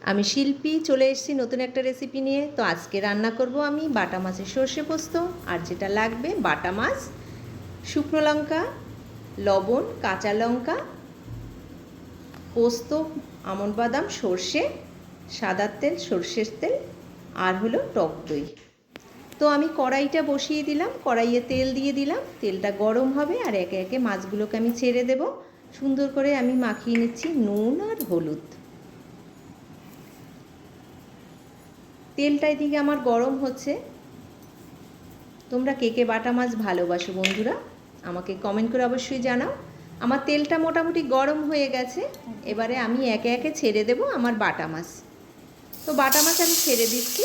আমি শিল্পী চলে এসেছি নতুন একটা রেসিপি নিয়ে। তো আজকে রান্না করব আমি বাটা মাছের সর্ষে পোস্ত। আর যেটা লাগবে বাটা মাছ, শুকনো লঙ্কা, লবণ, কাঁচা লঙ্কা, পোস্ত, আমন্ড বাদাম, সর্ষে, সাদা তেল, সর্ষের তেল, আর হলো টক দই। তো আমি কড়াইটা বসিয়ে দিলাম, কড়াইয়ে তেল দিয়ে দিলাম, তেলটা গরম হবে আর একে একে মাছগুলোকে আমি ছেড়ে দেব। সুন্দর করে আমি মাখিয়ে নিচ্ছি নুন আর হলুদ। তেলটা এদিকে আমার গরম হচ্ছে। তোমরা কে কে বাটা মাছ ভালোবাসো বন্ধুরা, আমাকে কমেন্ট করে অবশ্যই জানাও। আমার তেলটা মোটামুটি গরম হয়ে গেছে। এবারে আমি একে একে ছেড়ে দেব আমার বাটা মাছ। তো বাটা মাছ আমি ছেড়ে দিচ্ছি,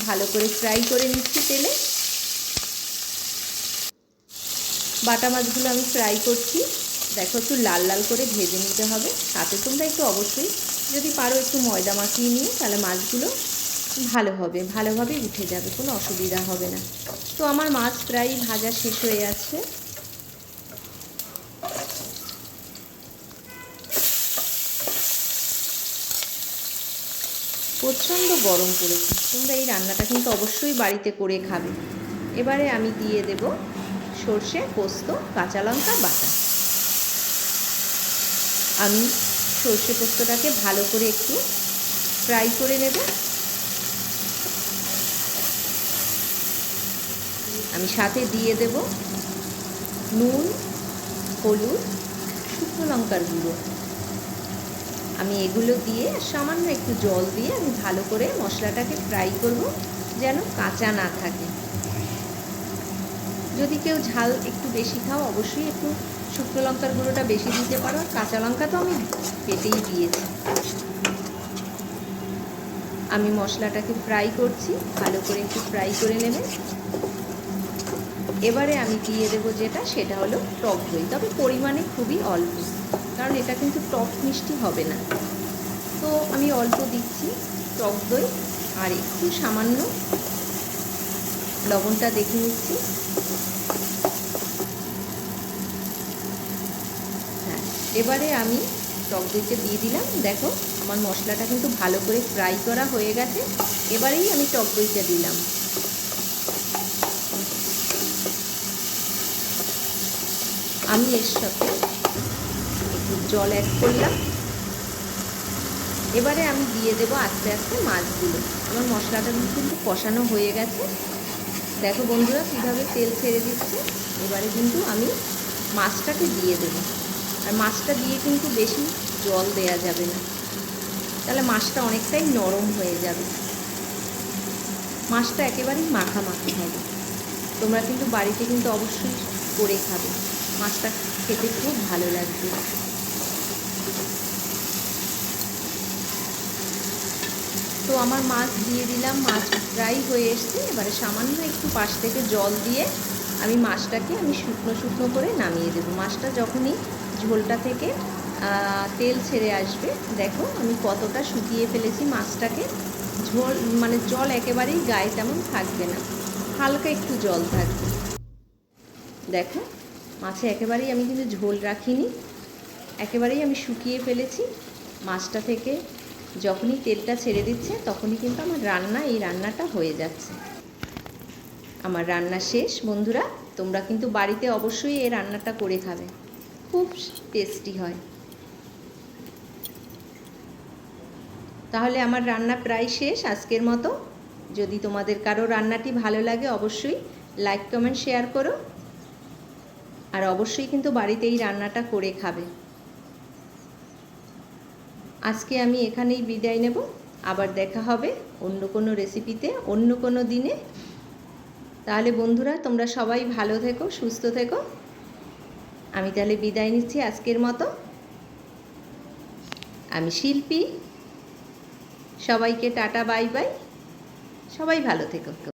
ভালো করে ফ্রাই করে নিচ্ছি তেলে। বাটা মাছগুলো আমি ফ্রাই করছি, দেখো একটু লাল লাল করে ভেজে নিতে হবে। সাথে তোমরা একটু অবশ্যই যদি পারো একটু ময়দা মাখিয়ে নিয়ে, তাহলে মাছগুলো ভালোভাবে উঠে যাবে, কোনো অসুবিধা হবে না। তো আমার মাছ প্রায় ভাজা শেষ হয়ে যাচ্ছে। প্রচণ্ড গরম পড়েছে, তোমরা এই রান্নাটা কিন্তু অবশ্যই বাড়িতে করে খাবে। এবারে আমি দিয়ে দেব সর্ষে, পোস্ত, কাঁচা লঙ্কা বাটা। আমি সর্ষে পোস্তটাকে ভালো করে একটু ফ্রাই করে নেব। আমি সাথে দিয়ে দেব নুন, হলুদ, শুকনো লঙ্কার গুঁড়ো। আমি এগুলো দিয়ে সামান্য একটু জল দিয়ে আমি ভালো করে মশলাটাকে ফ্রাই করব, যেন কাঁচা না থাকে। যদি কেউ ঝাল একটু বেশি খাও, অবশ্যই একটু শুকনো লঙ্কার গুঁড়োটা বেশি দিতে পারো। কাঁচা লঙ্কা তো আমি কেটেই দিয়েছি। আমি মশলাটাকে ফ্রাই করছি, ভালো করে একটু ফ্রাই করে নেবে। এবারে আমি দিয়ে দেবো সেটা হলো টক দই, তবে পরিমাণে খুবই অল্প, কারণ এটা কিন্তু টক মিষ্টি হবে না। তো আমি অল্প দিচ্ছি টক দই, আর একটু সামান্য লবণটা দেখে নিচ্ছি। হ্যাঁ, এবারে আমি টক দইটা দিয়ে দিলাম। দেখো আমার মশলাটা কিন্তু ভালো করে ফ্রাই করা হয়ে গেছে। এবারেই আমি টক দইটা দিলাম। আমি এর সাথে একটু জল অ্যাড করলাম। এবারে আমি দিয়ে দেবো আস্তে আস্তে মাছগুলো। আমার মশলাটা কিন্তু কষানো হয়ে গেছে। দেখো বন্ধুরা কীভাবে তেল ছেড়ে দিচ্ছে। এবারে কিন্তু আমি মাছটাকে দিয়ে দেবো। আর মাছটা দিয়ে কিন্তু বেশি জল দেয়া যাবে না, তাহলে মাছটা অনেকটাই নরম হয়ে যাবে। মাছটা একেবারেই মাখামাখি হবে। তোমরা কিন্তু বাড়িতে কিন্তু অবশ্যই করে খাবে, মাছটা খেতে খুব ভালো লাগবে। তো আমার মাছ দিয়ে দিলাম, মাছ ফ্রাই হয়ে এসছে। এবারে সামান্য একটু পাশ থেকে জল দিয়ে আমি মাছটাকে শুকনো শুকনো করে নামিয়ে দেবো। মাছটা যখনই ঝোলটা থেকে তেল ছেড়ে আসবে, দেখো আমি কতটা শুকিয়ে ফেলেছি মাছটাকে। ঝোল মানে জল একেবারেই গায়ে তেমন থাকবে না, হালকা একটু জল থাকবে। দেখো মাছে একেবারেই আমি কিন্তু ঝোল রাখিনি, একেবারেই আমি শুকিয়ে ফেলেছি। মাছটা থেকে যখনই তেলটা ছেড়ে দিচ্ছে, তখনই কিন্তু আমার এই রান্নাটা হয়ে যাচ্ছে। আমার রান্না শেষ বন্ধুরা। তোমরা কিন্তু বাড়িতে অবশ্যই এই রান্নাটা করে খাবে, খুব টেস্টি হয়। তাহলে আমার রান্না প্রায় শেষ আজকের মতো। যদি তোমাদের কারো রান্নাটি ভালো লাগে, অবশ্যই লাইক, কমেন্ট, শেয়ার করো। আর অবশ্যই কিন্তু বাড়িতে এই রান্নাটা করে খাবে। আজকে আমি এখানেই বিদায় নেব। আবার দেখা হবে অন্য কোনো রেসিপিতে, অন্য কোনো দিনে। তাহলে বন্ধুরা তোমরা সবাই ভালো থেকো, সুস্থ থেকো। আমি তাহলে বিদায় নিচ্ছি আজকের মতো। আমি শিল্পী। সবাইকে টাটা, বাই বাই। সবাই ভালো থেকো।